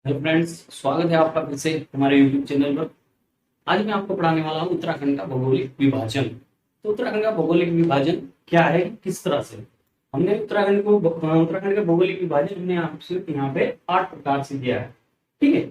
Hello friends, स्वागत है आपका फिर से हमारे यूट्यूब चैनल पर। आज मैं आपको पढ़ाने वाला हूँ उत्तराखंड का भौगोलिक विभाजन। तो उत्तराखंड का भौगोलिक विभाजन क्या है, किस तरह से हमने उत्तराखंड का भौगोलिक विभाजन हमने आपसे यहाँ पे 8 प्रकार से किया है। ठीक है।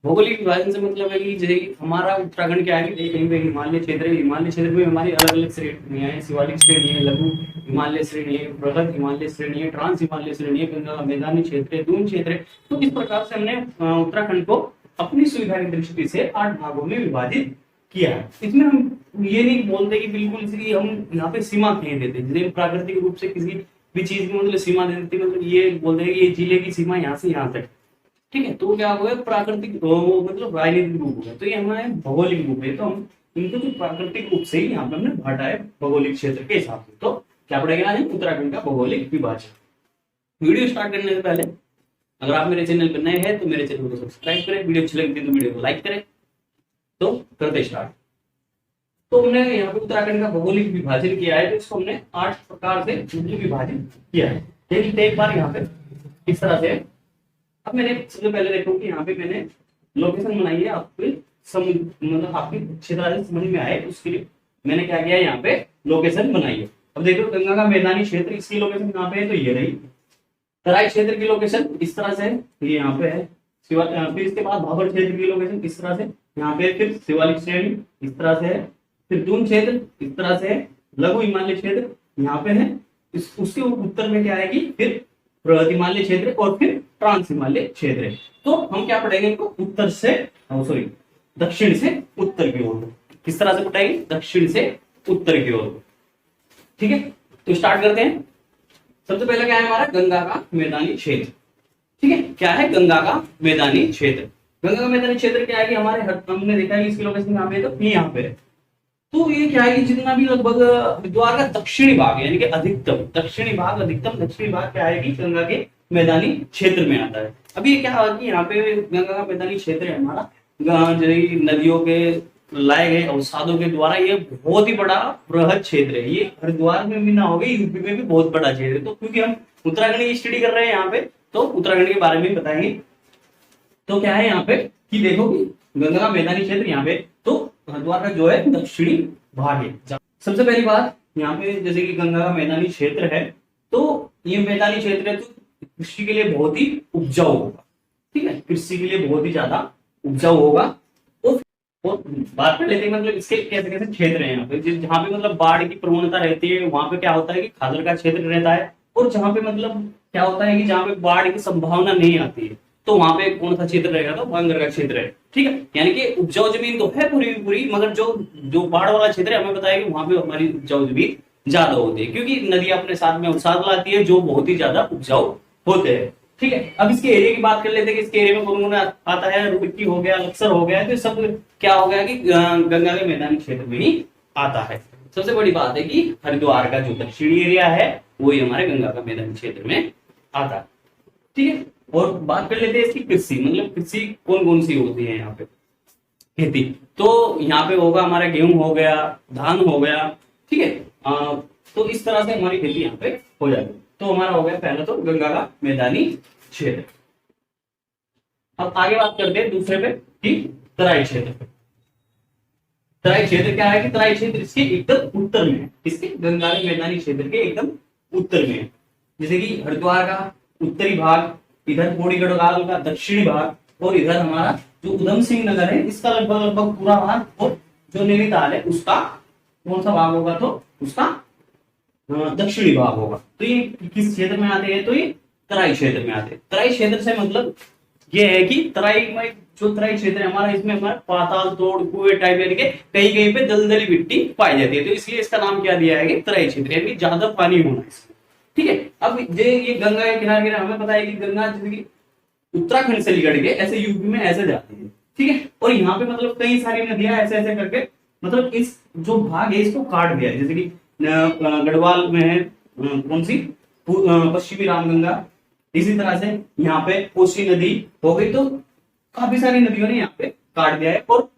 भौगोलिक विभाजन से मतलब है कि जैसे हमारा उत्तराखंड क्या है कि कहीं पे हिमालय क्षेत्र है। हिमालय क्षेत्र में हमारी अलग अलग श्रेणियां हैं। शिवालिक श्रेणी है, लघु हिमालय श्रेणी है, बृहद हिमालय श्रेणी है, ट्रांस हिमालय श्रेणी है, गंगा का मैदानी क्षेत्र है, दून क्षेत्र है। तो इस प्रकार से हमने उत्तराखंड को अपनी सुविधा की दृष्टि से 8 भागों में विभाजित किया है। इसमें हम ये नहीं बोलते कि बिल्कुल इसकी हम यहाँ पे सीमा कहीं देते, जैसे प्राकृतिक रूप से किसी भी चीज की मतलब सीमा दे देते, मतलब ये बोलते हैं कि ये जिले की सीमा यहाँ से यहाँ तक। ठीक है। तो क्या होगा, प्राकृतिक मतलब राजनीतिक रूप होगा। तो ये हमारे भौगोलिक रूप है। तो हम इनको जो प्राकृतिक रूप से ही यहाँ पे हमने बांटा है भौगोलिक क्षेत्र के हिसाब से। तो क्या पड़ेगा आज उत्तराखंड का भौगोलिक विभाजन। वीडियो स्टार्ट करने से पहले अगर आप मेरे चैनल पर नए हैं तो मेरे चैनल को सब्सक्राइब करें, वीडियो अच्छी लगती है तो वीडियो को लाइक करें। तो करते स्टार्ट। तो हमने यहाँ पे उत्तराखंड का भौगोलिक विभाजन किया है, तो इसको हमने 8 प्रकार से विभाजित किया है। लेकिन एक बार यहाँ पे इस तरह से अब मैंने सबसे पहले देखो कि यहाँ पे मैंने लोकेशन बनाई है आपको मतलब आपकी क्षेत्र समझ में आए उसके लिए मैंने क्या किया है, यहाँ पे लोकेशन बनाई है। अब देखो गंगा का मैदानी क्षेत्र, इसकी लोकेशन कहाँ पे है, तो ये रही। तराई क्षेत्र की लोकेशन इस तरह से ये यहाँ पे है। फिर इसके बाद भाबर क्षेत्र की लोकेशन इस तरह से यहाँ पे, फिर शिवालिक श्रेणी इस तरह से है, फिर दून क्षेत्र इस तरह से है, लघु हिमालय क्षेत्र यहाँ पे है। उसके उत्तर में क्या आएगी, फिर बृहद हिमालय क्षेत्र और फिर ट्रांस हिमालय क्षेत्र है। तो हम क्या पढ़ेंगे इनको उत्तर से सॉरी दक्षिण से उत्तर की ओर। किस तरह से पढ़ेंगे, दक्षिण से उत्तर की ओर। ठीक है। तो स्टार्ट करते हैं। सबसे पहले क्या है हमारा गंगा का मैदानी क्षेत्र। ठीक है। क्या है गंगा का मैदानी क्षेत्र। गंगा का मैदानी क्षेत्र क्या है कि हमारे हमने देखा है इसकी लोकेशन कहाँ पे है, तो यहाँ पे है। तो ये क्या है कि जितना भी लगभग हरिद्वार का दक्षिणी भाग यानी कि अधिकतम दक्षिणी भाग क्या है कि गंगा के मैदानी क्षेत्र में आता है। अभी ये क्या है कि यहाँ पे गंगा का मैदानी क्षेत्र है हमारा, नदियों के लाए गए अवसादों के द्वारा ये बहुत ही बड़ा बृहद क्षेत्र है। ये हरिद्वार में भी ना हो गई, यूपी में भी बहुत बड़ा क्षेत्र है। तो क्योंकि हम उत्तराखंड की स्टडी कर रहे हैं यहाँ पे, तो उत्तराखंड के बारे में बताएंगे। तो क्या है यहाँ पे कि देखो कि गंगा का मैदानी क्षेत्र यहाँ पे, तो हरिद्वार का जो है दक्षिणी भाग है। सबसे पहली बात यहाँ पे जैसे कि गंगा का मैदानी क्षेत्र है, तो ये मैदानी क्षेत्र है तो कृषि के लिए बहुत ही उपजाऊ होगा। ठीक है। कृषि के लिए बहुत ही ज्यादा उपजाऊ होगा। और बात कर लेते हैं मतलब इसके कैसे कैसे क्षेत्र है यहाँ पे, जहाँ पे मतलब बाढ़ की प्रवणता रहती है वहां पे क्या होता है कि खादर का क्षेत्र रहता है। और जहाँ पे मतलब क्या होता है कि जहाँ पे बाढ़ की संभावना नहीं आती है, तो वहां पे कौन सा क्षेत्र रहेगा, तो बांगर का क्षेत्र है। ठीक है। यानी कि उपजाऊ जमीन तो है पूरी पूरी, मगर जो जो बाढ़ वाला क्षेत्र है हमें बताया कि वहां पे हमारी उपजाऊ जमीन ज्यादा होती है, क्योंकि नदी अपने साथ में अवसाद लाती है जो बहुत ही ज्यादा उपजाऊ होते हैं। ठीक है। अब इसके एरिया की बात कर लेते हैं कि इसके एरिया में कौन कौन आता है। रुड़की हो गया, लक्सर हो गया, तो सब क्या हो गया कि गंगा के मैदानी क्षेत्र में ही आता है। सबसे बड़ी बात है कि हरिद्वार का जो दक्षिणी एरिया है वही हमारे गंगा का मैदानी क्षेत्र में आता है। ठीक है। और बात कर लेते हैं इसकी कृषि, मतलब कृषि कौन कौन सी होती है यहाँ पे खेती। तो यहाँ पे होगा हमारा गेहूं हो गया, धान हो गया। ठीक है। तो इस तरह से हमारी खेती यहाँ पे हो जाएगी। तो हमारा हो गया पहला तो गंगा का मैदानी क्षेत्र। अब आगे बात करते हैं दूसरे पे कि तराई क्षेत्र। तराई क्षेत्र क्या है कि तराई क्षेत्र इसके एकदम उत्तर में है, इसके गंगा के मैदानी क्षेत्र के एकदम उत्तर में है। जैसे कि हरिद्वार का उत्तरी भाग, इधर पौड़ी गढ़वाल का दक्षिणी भाग, और इधर हमारा जो उधम सिंह नगर है इसका लगभग लगभग पूरा भाग, और जो नैनीताल है उसका कौन सा भाग होगा, तो उसका दक्षिणी भाग होगा। तो ये किस क्षेत्र में आते हैं, तो ये तराई क्षेत्र में आते हैं। तराई क्षेत्र से मतलब ये है कि तराई में जो तराई क्षेत्र है हमारा, इसमें हमारा पाताल तोड़ कुएं टाइप यानी कि कहीं कहीं पे दलदली मिट्टी पाई जाती है, तो इसलिए इसका नाम क्या दिया है कि तराई क्षेत्र, यानी ज्यादा पानी होना इसमें। ठीक है। अब ये गंगा के किनारे हमें पता है कि गंगा जैसे कि उत्तराखंड से लिगड़ के ऐसे यूपी में ऐसे जाती है। ठीक है। और यहाँ पे मतलब कई सारी नदियां ऐसे ऐसे करके मतलब इस जो भाग है इसको काट दिया है। जैसे कि गढ़वाल में है कौन सी पश्चिमी रामगंगा, इसी तरह से यहाँ पे कोसी नदी हो गई। तो काफी सारी नदियों ने यहाँ पे काट दिया है। और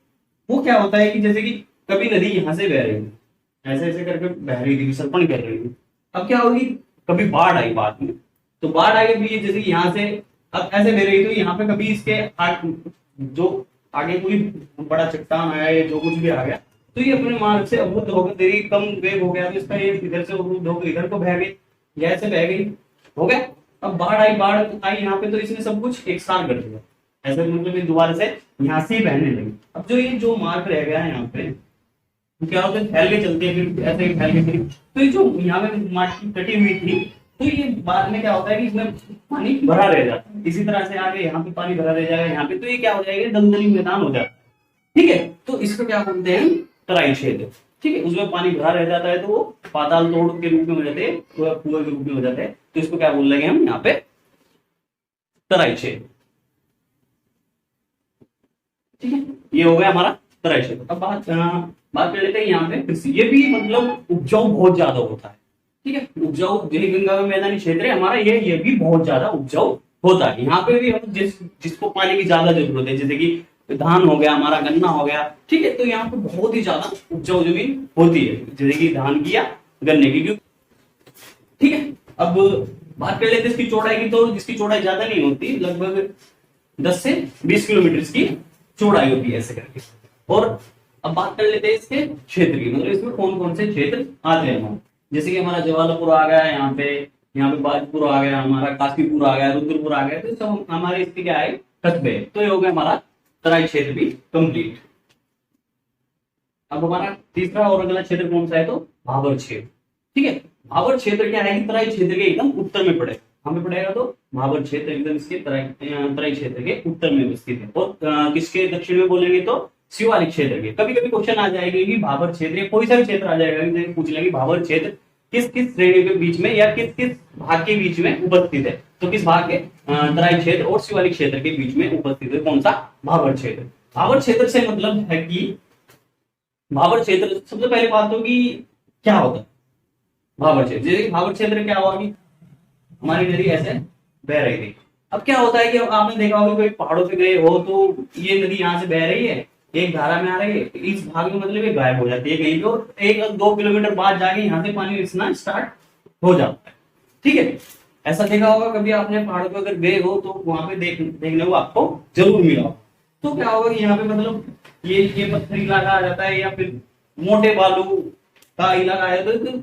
वो क्या होता है कि जैसे कि कभी नदी यहाँ से बह रही थी, ऐसे ऐसे करके बह रही थी, विसर्पण कर रही थी। अब क्या होगी, कभी बाढ़ आई बाद में, तो बाढ़ आई भी जैसे कि यहाँ से अब ऐसे बह रही तो यहाँ पे कभी इसके जो आगे कोई बड़ा चट्टान आया या जो कुछ भी आ गया तो ये अपने मार्ग से अवरुद्ध होकर देरी कम वेग हो गया तो इसका ये इधर से अवरुद्ध होकर इधर को बह गई या ऐसे बह गई, हो गया। अब बाढ़ आई यहाँ पे तो इसने सब कुछ एक साथ कर दिया, ऐसे मतलब ये दोबारा से यहाँ से ही बहने लगी। अब जो ये जो मार्ग रह गया है यहाँ पे क्या होता है, फैल के चलती है, फिर ऐसे ही फैल के फिर तो ये जो यहाँ पे माटी कटी हुई थी तो ये बाद में क्या होता है कि इसमें पानी भरा रह जाता है, इसी तरह से आगे यहाँ पे पानी भरा रह जाएगा यहाँ पे, तो ये क्या हो जाएगा, दलदली मैदान हो जाता है। ठीक है, तो इसको क्या बोलते हैं, तराई क्षेत्र। ठीक है, उसमें पानी भरा रह जाता है तो वो पाताल तोड़ के रूप में हो जाते हैं, कुएं के रूप में हो जाते हैं, तो इसको क्या बोल रहे हैं हम यहाँ पे, तराई क्षेत्र। ठीक है, ये हो गया हमारा तराई क्षेत्र। अब बात कर लेते हैं यहाँ पे कृषि, ये भी मतलब उपजाऊ बहुत ज्यादा होता है। ठीक है, उपजाऊ जय गंगा में मैदानी क्षेत्र है हमारा, ये भी बहुत ज्यादा उपजाऊ होता है। यहाँ पे भी हम जिसको पानी की ज्यादा जरूरत है, जैसे कि धान हो गया हमारा, गन्ना हो गया, ठीक है, तो यहाँ पे बहुत ही ज्यादा उपजाऊ जमीन होती है, जैसे कि धान की या गन्ने की। ठीक है, अब बात कर लेते हैं इसकी चौड़ाई की, तो इसकी चौड़ाई ज्यादा नहीं होती, लगभग 10 से 20 किलोमीटर की चौड़ाई होती है ऐसे करके। और अब बात कर लेते हैं इसके क्षेत्र की, मतलब इसमें कौन कौन से क्षेत्र आते हैं हमारे, जैसे कि हमारा जवालपुर आ गया यहाँ पे बाजपुर आ गया, हमारा काशीपुर आ गया, रुद्रपुर आ गया, तो सब हमारे इसके क्या है, कस्बे। तो ये हो गया हमारा तराई क्षेत्र भी कंप्लीट। अब हमारा तीसरा और अगला क्षेत्र कौन सा है, तो भाबर क्षेत्र। ठीक है, भाबर क्षेत्र क्या है कि तराई क्षेत्र के एकदम उत्तर में पड़े, हमें पड़ेगा तो भाबर क्षेत्र एकदम इसके तराई क्षेत्र के उत्तर में स्थित है। और किसके दक्षिण में बोलेंगे तो शिवालिक क्षेत्र के। कभी कभी क्वेश्चन आ जाएगा कि भाबर क्षेत्र, कोई सा भी क्षेत्र आ जाएगा, पूछ लेंगे भाबर क्षेत्र किस किस श्रेणी के बीच में या किस किस भाग के बीच में उपस्थित है, तो किस भाग के, तराई क्षेत्र और शिवालिक क्षेत्र के बीच में उपस्थित है कौन सा, भाबर क्षेत्र। भाबर क्षेत्र से मतलब है कि भाबर क्षेत्र, सबसे पहले बात होगी क्या होता है भाबर क्षेत्र। जैसे भाबर क्षेत्र क्या हुआ कि हमारी नदी ऐसे बह रही थी, अब क्या होता है कि आपने देखा होगा कोई पहाड़ों पे गए हो तो ये नदी यहाँ से बह रही है, एक धारा में आ रही है, इस भाग में मतलब ये गायब हो जाती है कहीं पे, और 1-2 किलोमीटर बाद जाके यहाँ से पानी रिसना स्टार्ट हो जाता है। ठीक है, ऐसा देखा होगा कभी आपने, पहाड़ों पे अगर गए हो तो वहां पे देखने को आपको जरूर मिला हो। तो क्या होगा कि यहाँ पे मतलब ये पत्थर इलाका आ जाता है या फिर मोटे बालू का इलाका आ जाता है, तो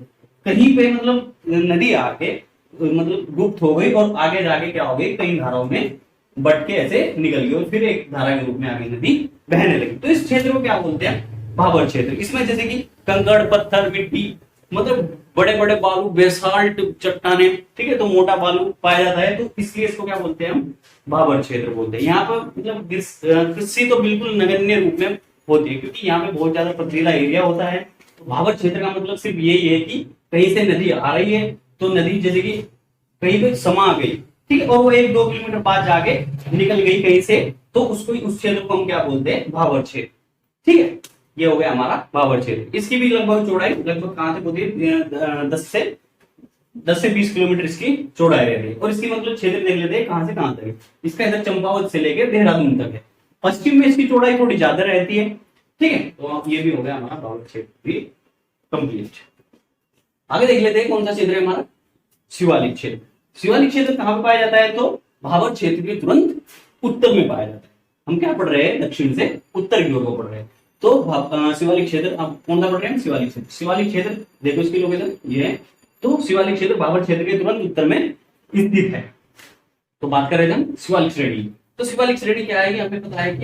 कहीं पे मतलब नदी आके मतलब गुप्त हो गई और आगे जाके क्या हो गई, कई धाराओं में बट के ऐसे निकल गई और फिर एक धारा के रूप में आगे नदी बहने लगी। तो इस क्षेत्र को क्या बोलते हैं, भाबर क्षेत्र। इसमें जैसे कि कंकड़, पत्थर, मिट्टी, मतलब बड़े बड़े बालू, बेसाल्ट चट्टाने, ठीक है, तो मोटा बालू पाया जाता है, तो इसलिए इसको क्या बोलते हैं हम, भाबर क्षेत्र बोलते हैं। यहाँ पर मतलब कृषि तो बिल्कुल नगण्य रूप में होती है, क्योंकि यहाँ पे बहुत ज्यादा पथरीला एरिया होता है। तो भाबर क्षेत्र का मतलब सिर्फ यही है कि कहीं से नदी आ रही है तो नदी जैसे कि कहीं पे समा गई, ठीक है, और वो 1-2 किलोमीटर बाद जाके निकल गई कहीं से, तो उसको उस क्षेत्र को हम क्या बोलते हैं, भाबर क्षेत्र। ठीक है, ये हो गया हमारा भाबर क्षेत्र। इसकी भी लगभग चौड़ाई लगभग कहां तक होती है, 10 से 20 किलोमीटर इसकी चौड़ाई रहती है। और इसकी मतलब क्षेत्र देख लेते हैं कहां से कहां तक है। इसका इधर चंपावत से लेकर देहरादून तक है। पश्चिम में इसकी चौड़ाई थोड़ी ज्यादा रहती है। ठीक है, तो ये भी हो गया हमारा भाबर क्षेत्र भी कंप्लीट। आगे देख लेते हैं कौन सा क्षेत्र है हमारा, शिवालिक क्षेत्र। शिवालिक क्षेत्र कहां पर पाया जाता है, तो भाबर क्षेत्र के तुरंत उत्तर में पाया जाता है। हम क्या पढ़ रहे हैं, दक्षिण से उत्तर की ओर को पढ़ रहे हैं। तो शिवालिक क्षेत्र अब कौन सा पढ़ रहे हैं, शिवालिक क्षेत्र। शिवालिक क्षेत्र देखो इसकी लोकेशन ये है, तो शिवालिक क्षेत्र भाबर क्षेत्र के तुरंत उत्तर में स्थित है। तो बात कर रहे थे हम शिवालिक श्रेणी। तो शिवालिक श्रेणी क्या है कि हमें पता है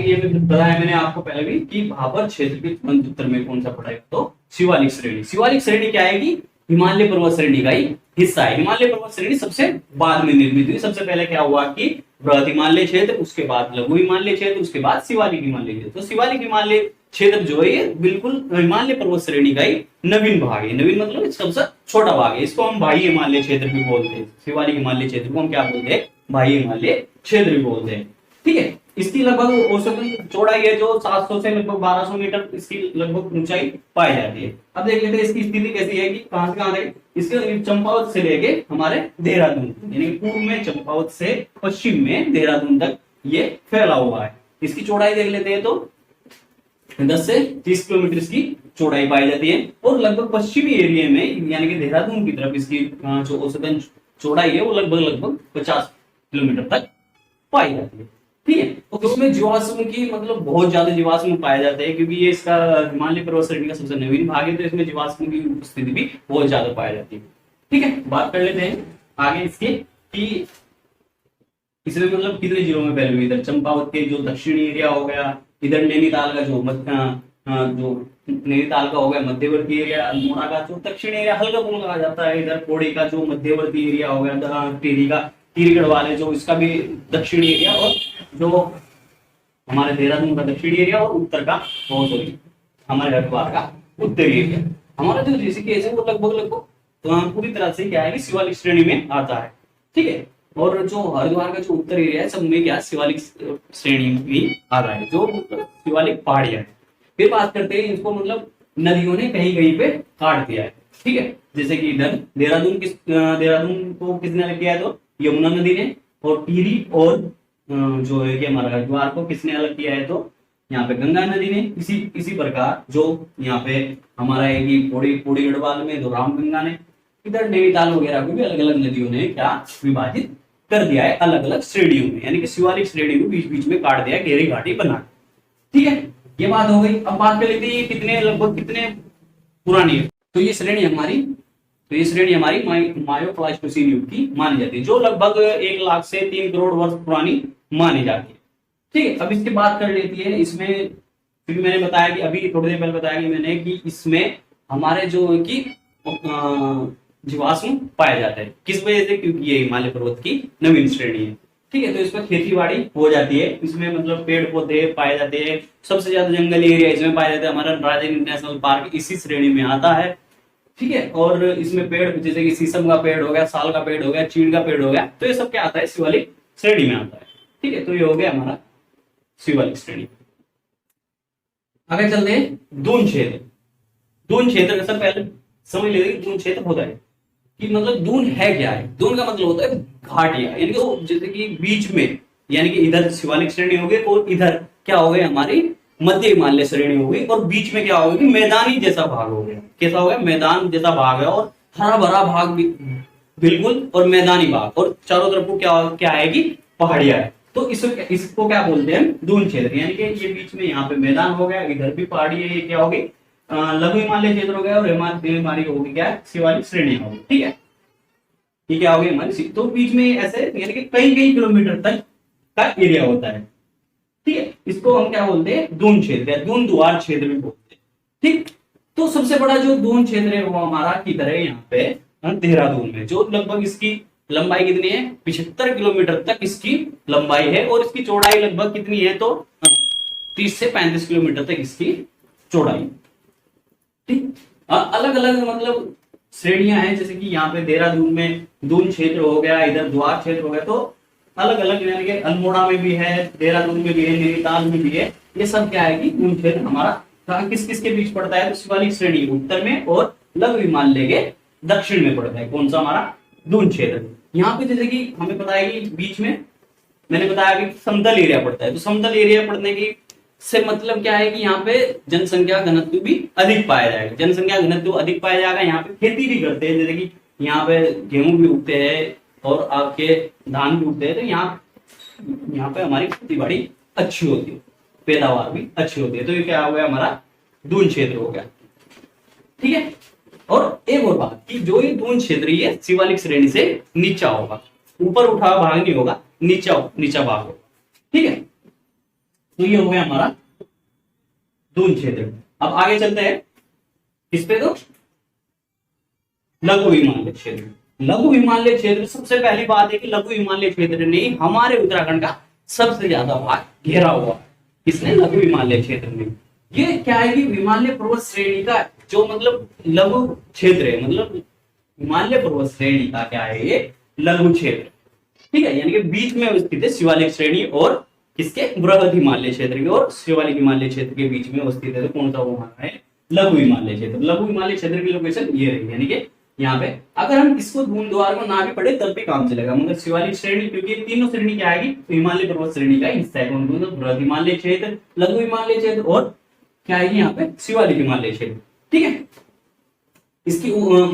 कि बताया मैंने आपको पहले भी कि भाबर क्षेत्र के तुरंत उत्तर में कौन सा पड़ा है, तो शिवालिक श्रेणी। शिवालिक श्रेणी क्या है कि हिमालय पर्वत श्रेणी का ही हिस्सा है। हिमालय पर्वत श्रेणी सबसे बाद में निर्मित हुई। सबसे पहले क्या हुआ कि बृहद हिमालय क्षेत्र, उसके बाद लघु हिमालय क्षेत्र, उसके बाद शिवालिक हिमालय क्षेत्र। तो शिवालिक हिमालय क्षेत्र जो है ये बिल्कुल हिमालय पर्वत श्रेणी का ही नवीन भाग है। नवीन मतलब सबसे छोटा भाग है। इसको हम बाह्य हिमालय क्षेत्र भी बोलते हैं। शिवालिक हिमालय क्षेत्र को हम क्या बोलते हैं, बाह्य हिमालय क्षेत्र भी बोलते हैं। ठीक है, इसकी लगभग औसतन चौड़ाई है जो 700 से लगभग 1200 मीटर इसकी लगभग ऊंचाई पाई जाती है। अब देख लेते हैं इसकी स्थिति कैसी है कि कहां से कहां है। इसके चंपावत से लेके हमारे देहरादून, यानी पूर्व में चंपावत से पश्चिम में देहरादून तक ये फैला हुआ है। इसकी चौड़ाई देख लेते हैं तो 10 से 30 किलोमीटर की चौड़ाई पाई जाती है। और लगभग पश्चिमी एरिया में यानी कि देहरादून की तरफ इसकी जो औसतन चौड़ाई है वो लगभग लगभग 50 किलोमीटर तक पाई जाती है। ठीक है, तो उसमें जीवाश्म की मतलब बहुत ज्यादा जीवाश्म पाए जाते हैं, क्योंकि ये इसका हिमालय पर्वत श्रेणी का सबसे नवीन भाग है, तो इसमें जीवाश्म की उपस्थिति भी बहुत ज्यादा पाई जाती है। ठीक है, बात कर लेते हैं आगे इसके कि इसमें मतलब कितने जिलों में फैली हुई, इधर चंपावत के जो दक्षिणी एरिया हो गया, इधर नैनीताल का जो नैनीताल का हो गया मध्यवर्ती एरिया, अल्मोड़ा का जो दक्षिणी एरिया हल्का फुल्का आ जाता है, इधर पौड़ी का जो मध्यवर्ती एरिया हो गया, टिहरी का टिहरी गढ़वाल जो इसका भी दक्षिणी एरिया, और जो हमारे देहरादून का दक्षिणी एरिया, और उत्तर का सॉरी हमारे हरिद्वार का उत्तरी एरिया। हमारा जो ऋषिकेश है वो लगभग लगभग पूरी तरह से क्या है कि शिवालिक श्रेणी में आता है। ठीक है, और जो हरिद्वार का जो उत्तर एरिया है सब में क्या शिवालिक श्रेणी में आ रहा है, जो शिवालिक पहाड़ियां है। फिर बात करते हैं इसको मतलब नदियों ने कहीं कहीं पे काट दिया है। ठीक है, जैसे कि इधर देहरादून को किसने अलग किया है, तो यमुना नदी ने, और टिहरी और जो है कि हमारा हरिद्वार को किसने अलग किया है, तो यहाँ पे गंगा नदी ने। इसी प्रकार जो यहाँ पे हमारा है कि पौड़ी गढ़वाल में तो रामगंगा ने, इधर नैनीताल वगैरह को भी अलग अलग नदियों ने क्या विभाजित कर दिया है अलग अलग श्रेणियों में, यानी कि शिवालिक श्रेणी को बीच बीच में काट दिया है गहरी घाटी बना। ठीक है, ये बात हो गई। अब बात कर लेते हैं कितने लगभग कितने पुरानी है, तो ये श्रेणी हमारी मायोप्लास्टोसीन युग की मानी जाती है, जो लगभग 1 लाख से 3 करोड़ वर्ष पुरानी मानी जाती है। ठीक है, अब इसकी बात कर लेती है इसमें, फिर मैंने बताया कि अभी थोड़ी देर पहले बताया कि मैंने कि इसमें हमारे जो कि जीवाश्म पाया जाता है, किस वजह से, क्योंकि ये हिमालय पर्वत की नवीन श्रेणी है। ठीक है, तो इसमें खेती बाड़ी हो जाती है, इसमें मतलब पेड़ पौधे पाए जाते हैं, सबसे ज्यादा जंगली एरिया इसमें पाया जाता है। हमारा राजेंद्र नेशनल पार्क इसी श्रेणी में आता है। ठीक है, और इसमें पेड़ जैसे कि शीशम का पेड़ हो गया, साल का पेड़ हो गया, चीड़ का पेड़ हो गया, तो ये सब क्या आता है शिवालिक श्रेणी में आता है। ठीक है, तो ये हो गया हमारा शिवालिक श्रेणी। आगे चलते हैं दून क्षेत्र का सब पहले समझ लेते हैं दून क्षेत्र होता है कि मतलब दून है क्या है। दून का मतलब होता है घाटियां, यानी कि जैसे कि बीच में, यानी कि इधर शिवालिक श्रेणी हो गई और इधर क्या हो गई हमारी मध्य हिमालय श्रेणी हो गई, और बीच में क्या हो गया मैदानी जैसा भाग हो गया। कैसा हो गया, मैदान जैसा भाग है, और हरा भरा भाग भी बिल्कुल, और मैदानी भाग, और चारों तरफ को क्या है कि पहाड़ियां है। तो इसको क्या बोलते हैं, दून क्षेत्र। यानी कि ये बीच में यहाँ पे मैदान हो गया, इधर भी पहाड़ी है, ये क्या हो गई लघु हिमालय क्षेत्र हो गया, और हमारी होगी क्या शिवालिक श्रेणी होगी। ठीक है, ये क्या हो गई हमारी, तो बीच में ऐसे यानी कि कई किलोमीटर तक का एरिया होता है। ठीक है, इसको हम क्या बोलते हैं दून क्षेत्र या दून द्वार क्षेत्र भी बोलते हैं। ठीक, तो सबसे बड़ा जो दून क्षेत्र है वो हमारा किधर है, यहाँ पे देहरादून में, जो लगभग इसकी लंबाई कितनी है 75 किलोमीटर तक इसकी लंबाई है, और इसकी चौड़ाई लगभग कितनी है, तो 30 से 35 किलोमीटर तक इसकी चौड़ाई। ठीक, अलग अलग मतलब श्रेणियां हैं, जैसे कि यहाँ पे देहरादून में दून क्षेत्र हो गया, इधर द्वार क्षेत्र हो गया, तो अलग अलग यानी कि अल्मोड़ा में भी है, देहरादून में भी है, नैनीताल में भी है। ये सब क्या है कि दून क्षेत्र हमारा किस किस के बीच पड़ता है, तो शिवालिक श्रेणी उत्तर में और लघु हिमालय के दक्षिण में पड़ता है। कौन सा हमारा दून क्षेत्र। यहाँ पे जैसे कि हमें पता है कि बीच में मैंने बताया कि समतल एरिया पड़ता है, तो समतल एरिया पड़ने की से मतलब क्या है कि यहाँ पे जनसंख्या घनत्व भी अधिक पाया जाएगा। जनसंख्या घनत्व अधिक पाया जाएगा, यहाँ पे खेती भी करते हैं, जैसे कि यहाँ पे गेहूं भी उगते हैं और आपके धान भी उगते हैं, तो यहाँ पे हमारी खेती बाड़ी अच्छी होती है, पैदावार भी अच्छी होती है। तो ये क्या हो गया हमारा दून क्षेत्र हो गया। ठीक है, और एक और बात कि जो ये दून क्षेत्र ये शिवालिक श्रेणी से नीचा होगा, ऊपर उठा भाग नहीं होगा, नीचा भाग होगा। ठीक है, तो ये हो गया हमारा दून क्षेत्र। अब आगे चलते हैं किस पे, तो लघु हिमालय क्षेत्र। लघु हिमालय क्षेत्र, सबसे पहली बात है कि लघु हिमालय क्षेत्र ने हमारे उत्तराखंड का सबसे ज्यादा भाग घेरा हुआ। इसने लघु हिमालय क्षेत्र में, ये क्या है कि हिमालय पर्वत श्रेणी का जो मतलब लघु क्षेत्र है, मतलब हिमालय पर्वत श्रेणी का क्या है ये लघु क्षेत्र। ठीक है, यानी कि बीच में स्थित है शिवालिक श्रेणी और किसके बृहद हिमालय क्षेत्र के, और शिवालिक हिमालय क्षेत्र के बीच में स्थित है। तो कौन सा वो हमारा है लघु हिमालय क्षेत्र। लघु हिमालय क्षेत्र की लोकेशन ये रही, यानी कि यहाँ पे अगर हम इसको दून द्वार को ना भी पढ़े तब भी काम चलेगा, मगर शिवालिक श्रेणी, क्योंकि तीनों श्रेणी क्या आएगी हिमालय पर्वत श्रेणी का हिस्सा है। कौन कौन सा, बृहद हिमालय क्षेत्र, लघु हिमालय क्षेत्र और क्या आएगी यहाँ पे शिवालिक हिमालय क्षेत्र। ठीक है, इसकी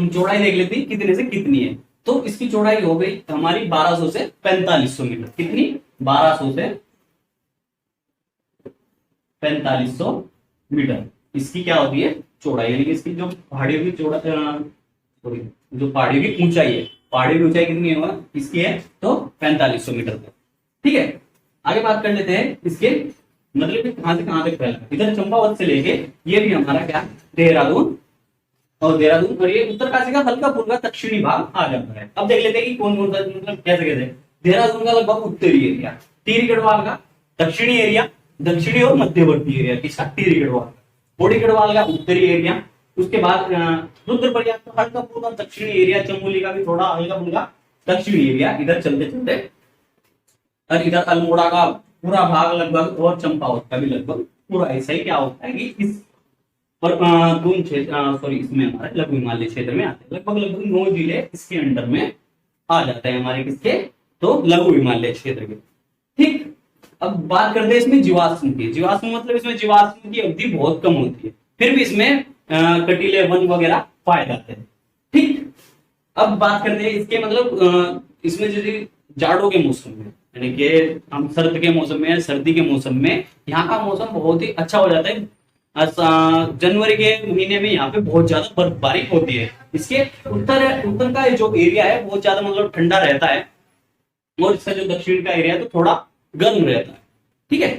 चौड़ाई देख लेते हैं कितने से कितनी है। तो इसकी चौड़ाई हो गई हमारी 1200 से 4500 मीटर। कितनी? 1200 से 4500 मीटर इसकी क्या होती है? चौड़ाई। यानी कि इसकी जो पहाड़ियों की चौड़ाई, सॉरी, जो पहाड़ियों की ऊंचाई है, पहाड़ियों की ऊंचाई कितनी है इसकी है? तो 4500 मीटर तक। ठीक है, आगे बात कर लेते हैं इसके मतलब कि कहां से कहां तक फैला। इधर चंपावत से लेके ये भी हमारा क्या, देहरादून, और ये उत्तरकाशी का हल्का फुल्का दक्षिणी भाग आ जाता है। अब देख लेते हैं कि कौन कौन सा, मतलब कैसे कैसे। देहरादून का लगभग उत्तरी एरिया, टिहरी गढ़वाल का दक्षिणी एरिया, दक्षिणी और मध्यवर्ती एरिया किसका? टिहरी गढ़वाल का। पौड़ी गढ़वाल का उत्तरी एरिया। उसके बाद रुद्रप्रयाग का हल्का फुल्का दक्षिणी एरिया, चमोली का भी थोड़ा हल्का फुल्का दक्षिणी एरिया। इधर चलते चलते और इधर अल्मोड़ा का पूरा भाग लगभग, और चंपावत का भी लगभग पूरा ऐसा ही क्या होता है कि इस पर दून क्षेत्र, सॉरी, इसमें हमारे लघु हिमालय क्षेत्र में आते हैं। लगभग 9 जिले इसके अंडर में आ जाते हैं हमारे किसके? तो लघु हिमालय क्षेत्र के। ठीक, अब बात करते हैं इसमें जीवाश्म की। जीवाश्म मतलब इसमें जीवाश्म की अवधि बहुत कम होती है, फिर भी इसमें कटीले वन वगैरह पाए जाते हैं। ठीक, अब बात करते हैं इसके मतलब इसमें यदि जाड़ों के मौसम में, यानी कि हम सर्द के मौसम में, सर्दी के मौसम में यहाँ का मौसम बहुत ही अच्छा हो जाता है। जनवरी के महीने में यहाँ पे बहुत ज्यादा बर्फबारी होती है। इसके उत्तर का जो एरिया है बहुत ज्यादा मतलब ठंडा रहता है, और इसका जो दक्षिण का एरिया है तो थोड़ा गर्म रहता है। ठीक है,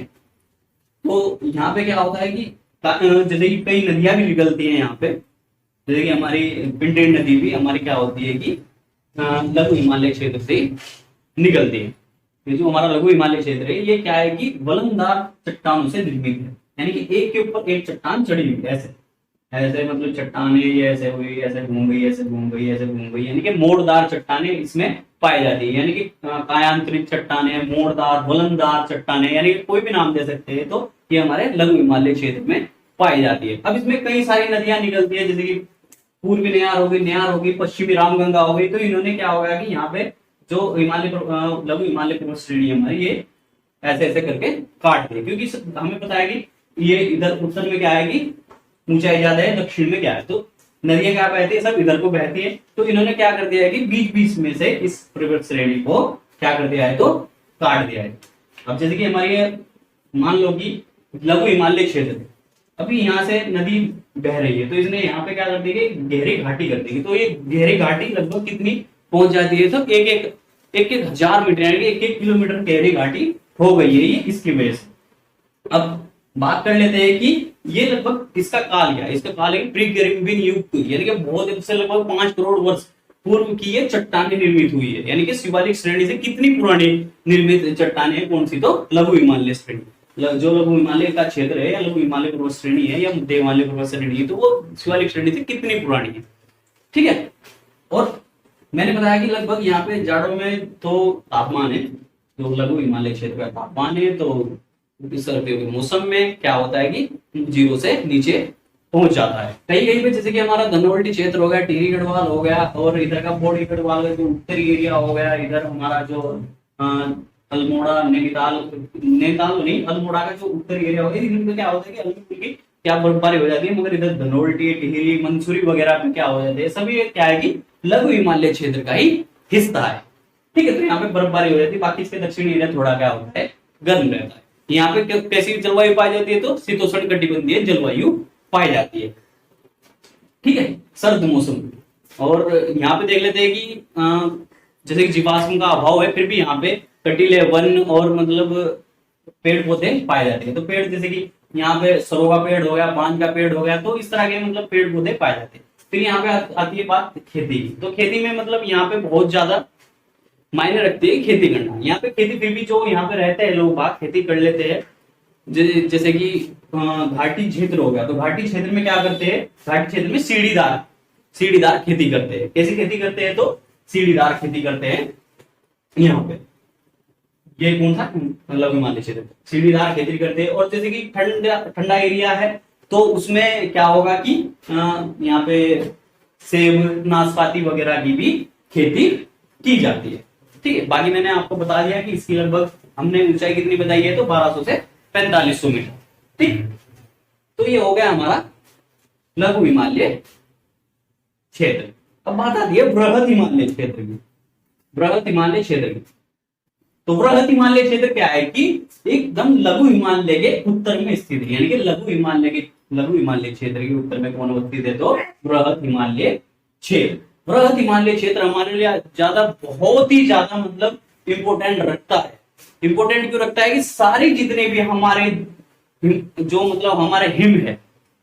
तो यहाँ पे क्या होता है कि जैसे कि कई नदियां भी निकलती हैं यहाँ पे, जैसे कि हमारी पिंडरी नदी भी हमारी क्या होती है कि लघु हिमालय क्षेत्र से निकलती है। ये जो हमारा लघु हिमालय क्षेत्र है ये क्या है कि वलनदार चट्टानों से निर्मित है, यानी कि एक के ऊपर एक चट्टान चढ़ी हुई है। ऐसे ऐसे मतलब चट्टाने ये ऐसे हुई, ऐसे घूम गई, ऐसे घूम गई, ऐसे घूम गई, यानी कि मोड़दार चट्टाने इसमें पाई जाती है। यानी कि कायांतरित चट्टाने, मोड़दार, वलनदार चट्टाने, यानी कि कोई भी नाम दे सकते हैं। तो ये हमारे लघु हिमालय क्षेत्र में पाई जाती है। अब इसमें कई सारी नदियां निकलती है, जैसे कि पूर्वी नेहार होगी, पश्चिमी रामगंगा हो गई। तो इन्होंने क्या होगा कि यहाँ पे जो हिमालय लघु हिमालय पर्वत श्रेणी हमारी ये ऐसे ऐसे करके काट दी, क्योंकि हमें पता है कि ये इधर उत्तर में क्या है कि ऊंचाई ज्यादा है, दक्षिण में क्या है तो नदियां क्या बहती है, सब इधर को बहती है। तो इन्होंने क्या कर दिया है कि बीच बीच में से इस पर्वत श्रेणी को क्या कर दिया है तो काट दिया है। अब जैसे कि हमारी मान लो कि लघु हिमालय क्षेत्र है, अभी यहाँ से नदी बह रही है, तो इसने यहाँ पे क्या कर दी, गहरी घाटी कर देगी। तो ये गहरी घाटी लगभग कितनी पहुंच जाती है, तो एक हजार मीटर, यानी 1 किलोमीटर गहरी घाटी हो गई है ये इसकी वजह से। अब बात कर लेते हैं कि ये लगभग इसका काल क्या है। इसका काल है प्री कैम्ब्रियन युग, यानी कि बहुत से लगभग 5 करोड़ वर्ष पूर्व की ये चट्टानें निर्मित हुई है। यानी कि शिवालिक श्रेणी से कितनी पुरानी निर्मित चट्टानें है, कौन सी? तो लघु हिमालय श्रेणी। जो लघु हिमालय का क्षेत्र है या लघु हिमालय पर्वत श्रेणी है या मध्य हिमालय पर्वत श्रेणी है, तो वो शिवालिक श्रेणी से कितनी पुरानी है। ठीक है, और मैंने बताया कि लगभग यहाँ पे जाड़ों में तो तापमान है, जो लघु हिमालय क्षेत्र का तापमान है, तो सर्दियों के मौसम में क्या होता है कि 0 से नीचे पहुंच जाता है। कहीं कहीं पे जैसे कि हमारा धनोल्टी क्षेत्र हो गया, टिहरी गढ़वाल हो गया, और इधर का पौड़ी गढ़वाल का जो उत्तरी एरिया हो गया, इधर हमारा जो अल्मोड़ा, नैनीताल नहीं, अल्मोड़ा का जो उत्तरी एरिया हो गया, इनमें क्या होता है कि हल्की फुल्की क्या बर्फबारी हो जाती है। मगर इधर धनोल्टी, टिहरी, मंसूरी वगैरह में क्या हो जाते हैं, सभी क्या है कि लघु हिमालय क्षेत्र का ही हिस्सा है। ठीक है, तो यहाँ पे बर्फबारी हो जाती है। बाकी इसके दक्षिणी एरिया थोड़ा क्या होता है, गर्म रहता है। यहाँ पे कैसी जलवायु पाई जाती है, तो शीतोष्ण कटिबंधीय जलवायु पाई जाती है। ठीक है, सर्द मौसम। और यहाँ पे देख लेते हैं कि जैसे कि जीवाश्म का अभाव है, फिर भी यहाँ पे कटीले वन और मतलब पेड़ पौधे पाए जाते हैं। तो पेड़ जैसे कि यहाँ पे सरो का पेड़ हो गया, बांज का पेड़ हो गया, तो इस तरह के मतलब पेड़ पौधे पाए जाते हैं। फिर यहाँ पे आती है बात खेती की। तो खेती में मतलब यहाँ पे बहुत ज्यादा मायने रखती है खेती करना। यहाँ पे खेती फिर भी जो यहाँ पे रहते हैं लोग बाग खेती कर लेते हैं। जैसे कि घाटी क्षेत्र हो गया, तो घाटी क्षेत्र में क्या करते हैं, घाटी क्षेत्र में सीढ़ीदार खेती करते हैं। कैसी खेती करते हैं, तो सीढ़ीदार खेती करते हैं। यहाँ पे ये कौन सा लघु हिमालय क्षेत्र, सीढ़ीदार खेती करते हैं। और जैसे कि ठंडा एरिया है, तो उसमें क्या होगा कि यहाँ पे सेब, नाशपाती वगैरह की भी खेती की जाती है। ठीक है, बाकी मैंने आपको बता दिया कि इसकी लगभग हमने ऊंचाई कितनी बताई है, तो 1200 से 4500 मीटर। ठीक, तो ये हो गया हमारा लघु हिमालय क्षेत्र। अब बात आती है बृहद हिमालय क्षेत्र की। बृहद हिमालय क्षेत्र की, तो बृहद हिमालय क्षेत्र क्या है कि एकदम लघु हिमालय के उत्तर में स्थित है, यानी कि लघु हिमालय क्षेत्र के उत्तर में कौन स्थित है, तो बृहद हिमालय क्षेत्र। बृहद हिमालय क्षेत्र हमारे लिए ज्यादा, बहुत ही ज्यादा मतलब इंपोर्टेंट रखता है। इंपोर्टेंट क्यों रखता है कि सारी जितने भी हमारे जो मतलब हमारे हिम है,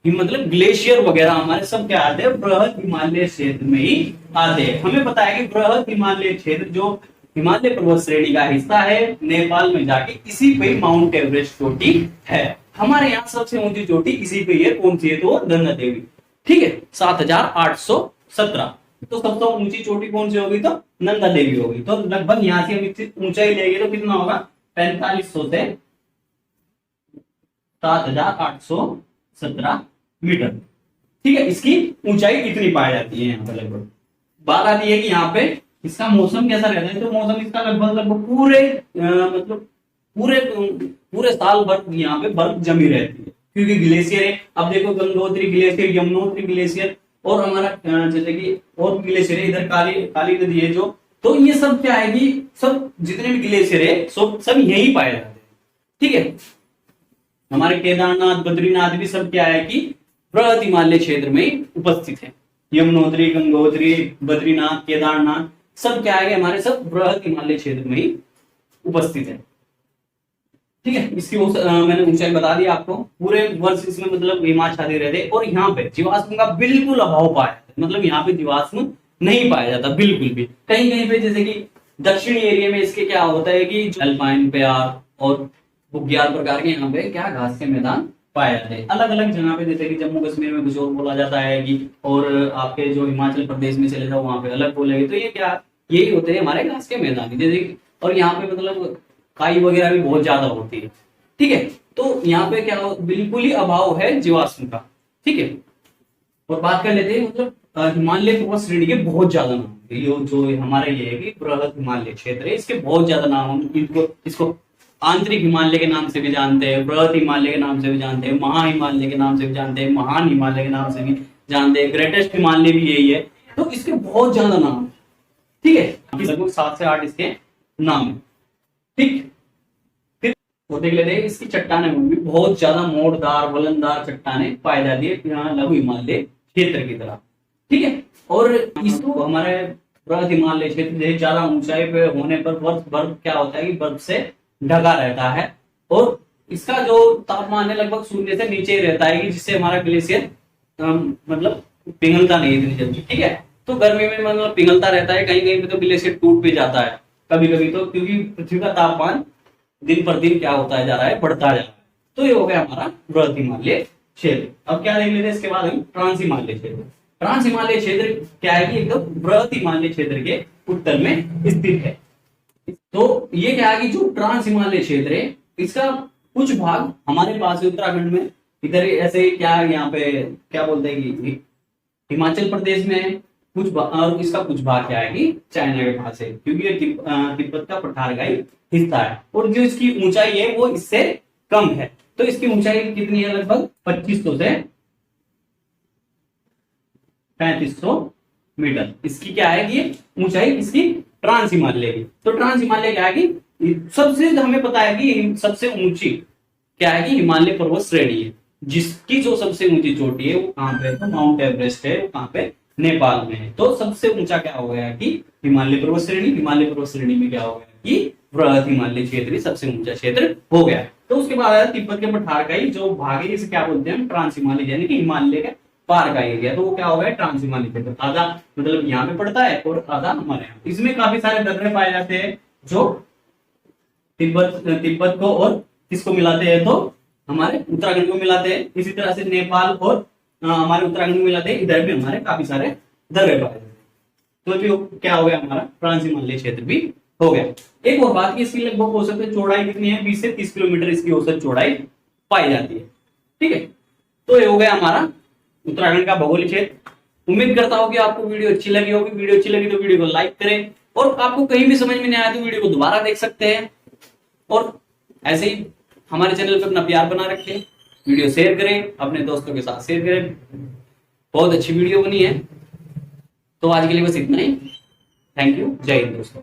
हिम मतलब ग्लेशियर वगैरह हमारे सब क्या आते हैं, बृहद हिमालय क्षेत्र में ही आते हैं। हमें पता है कि बृहद हिमालय क्षेत्र जो हिमालय पर्वत श्रेणी का हिस्सा है, नेपाल में जाके इसी पे माउंट एवरेस्ट चोटी है। हमारे यहाँ सबसे ऊंची चोटी इसी पे है, कौन सी है, तो नंदा देवी। ठीक है, 7,817। तो सबसे ऊंची चोटी कौन सी होगी, तो नंदा देवी होगी। तो लगभग यहाँ से हम ऊंचाई लेंगे तो कितना होगा, 4500 से 7,817 मीटर। ठीक है, इसकी ऊंचाई इतनी पाई जाती है यहाँ पे। लगभग बात आती है कि यहाँ पे इसका मौसम कैसा रहता है, तो मौसम इसका लगभग पूरे मतलब पूरे साल भर यहाँ पे बर्फ जमी रहती है, क्योंकि ग्लेशियर है। अब देखो गंगोत्री ग्लेशियर, यमुनोत्री ग्लेशियर और हमारा जैसे कि और ग्लेशियर है, इधर काली नदी है जो, तो ये सब क्या है कि सब जितने भी ग्लेशियर है सब यही पाए जाते हैं। ठीक है, हमारे केदारनाथ बद्रीनाथ भी सब क्या है कि बृहद हिमालय क्षेत्र में उपस्थित है। यमुनोत्री, गंगोत्री, बद्रीनाथ, केदारनाथ सब क्या है, हमारे सब बृहद हिमालय क्षेत्र में ही उपस्थित है। ठीक है, इसकी मैंने ऊंचाई बता दी आपको। पूरे वर्ष इसमें मतलब हिमाच्छादित रहते और यहाँ पे जीवाश्म का बिल्कुल अभाव पाया जाता है, मतलब यहाँ पे जीवाश्म नहीं पाया जाता बिल्कुल भी। कहीं कहीं पे जैसे कि दक्षिणी एरिया में इसके क्या होता है कि अल्पाइन प्यार और बुग्याल प्रकार के यहाँ पे क्या घास के मैदान पाए जाते हैं। अलग अलग जगह पे जैसे कि जम्मू कश्मीर में कुछ और बोला जाता है कि, और आपके जो हिमाचल प्रदेश में चले जाओ वहां पे अलग बोलेंगे। तो ये क्या, यही होते हैं हमारे घास के मैदान जैसे। और यहाँ पे मतलब काई वगैरह भी बहुत ज्यादा होती है। ठीक है, तो यहाँ पे क्या बिल्कुल ही अभाव है जीवाश्म का। ठीक है, और बात कर लेते हैं मतलब हिमालय पर्वत श्रेणी के बहुत ज्यादा नाम है। ये जो हमारे ये है कि बृहद हिमालय क्षेत्र है, इसके बहुत ज्यादा नाम हम इसको आंतरिक हिमालय के नाम से भी जानते हैं, बृहद हिमालय के नाम से भी जानते हैं, महा हिमालय के नाम से भी जानते हैं, महान हिमालय के नाम से भी जानते हैं, ग्रेटेस्ट हिमालय भी यही है। तो इसके बहुत ज्यादा नाम है। ठीक है, लगभग 7 से 8 इसके नाम है। ठीक, फिर वो देख लेते हैं इसकी चट्टाने में भी बहुत ज्यादा मोड़दार वलनदार चट्टाने पाई जाती है यहाँ लघु हिमालय क्षेत्र की तरह। ठीक है, और इसको हमारे बृहद हिमालय क्षेत्र से ज्यादा ऊंचाई पे होने पर बर्फ क्या होता है कि बर्फ से ढका रहता है, और इसका जो तापमान है लगभग शून्य से नीचे ही रहता है, कि जिससे हमारा ग्लेशियर मतलब पिघलता नहीं इतनी जल्दी। ठीक है, तो गर्मी में मतलब पिघलता रहता है, कहीं कहीं पे तो ग्लेशियर टूट भी जाता है कभी कभी, तो क्योंकि पृथ्वी का तापमान दिन पर दिन क्या होता जा रहा है, बढ़ता जा रहा है। तो ये हो गया हमारा बृहद हिमालय क्षेत्र। अब क्या देख लेते हैं इसके बाद हम ट्रांस हिमालय क्षेत्र। ट्रांस हिमालय क्षेत्र क्या है कि एकदम बृहद हिमालय क्षेत्र के उत्तर में स्थित है। तो ये क्या है कि जो ट्रांस हिमालय क्षेत्र है, इसका कुछ भाग हमारे पास उत्तराखंड में, इधर ऐसे क्या यहाँ पे क्या बोलते हैं कि हिमाचल प्रदेश में कुछ, और इसका कुछ भाग क्या है कि चाइना के पास है, क्योंकि ये तिब्बत का पठारगाही हिस्सा है। और जो इसकी ऊंचाई है वो इससे कम है। तो इसकी ऊंचाई कितनी है, लगभग 2500 से 3500 मीटर इसकी क्या है कि ऊंचाई इसकी ट्रांस हिमालय की। तो ट्रांस हिमालय क्या है कि सबसे हमें पता है कि सबसे ऊंची क्या है कि हिमालय पर्वत श्रेणी है, जिसकी जो सबसे ऊंची चोटी है वो कहां पे है, तो माउंट एवरेस्ट है, कहां पे, नेपाल में है। तो सबसे ऊंचा क्या हो गया कि हिमालय पर्वत श्रेणी। हिमालय पर्वत श्रेणी में क्या हो गया कि बृहद हिमालय क्षेत्र सबसे ऊंचा क्षेत्र हो गया। तो उसके बाद आया तिब्बत के पठारगाही जो भाग है, इसे क्या बोलते हैं, ट्रांस हिमालय, यानी कि हिमालय का पार का एरिया। तो वो क्या हो गया, ट्रांस हिमालय क्षेत्र। आधा मतलब यहाँ पे पड़ता है और आधा हमारे यहाँ। इसमें काफी सारे दर्रे पाए जाते हैं जो तिब्बत को और किसको मिलाते हैं, तो हमारे उत्तराखंड को मिलाते हैं। इसी तरह से नेपाल और हमारे उत्तराखंड को मिलाते हैं। इधर भी हमारे काफी सारे दर्रे पाए जाते हैं। तो जो क्या हो गया, हमारा ट्रांस हिमालय क्षेत्र भी हो गया। एक और बात की, इसकी लगभग औसत चौड़ाई कितनी है, 20 से 30 किलोमीटर इसकी औसत चौड़ाई पाई जाती है। ठीक है, तो ये हो गया हमारा उत्तराखंड का भौगोलिक क्षेत्र। उम्मीद करता हूं कि आपको वीडियो अच्छी लगी होगी। वीडियो अच्छी लगी तो वीडियो को लाइक करें, और आपको कहीं भी समझ में नहीं आया तो वीडियो को दोबारा देख सकते हैं। और ऐसे ही हमारे चैनल पर अपना प्यार बना रखें, वीडियो शेयर करें, अपने दोस्तों के साथ शेयर करें। बहुत अच्छी वीडियो बनी है। तो आज के लिए बस इतना ही। थैंक यू, जय हिंद दोस्तों।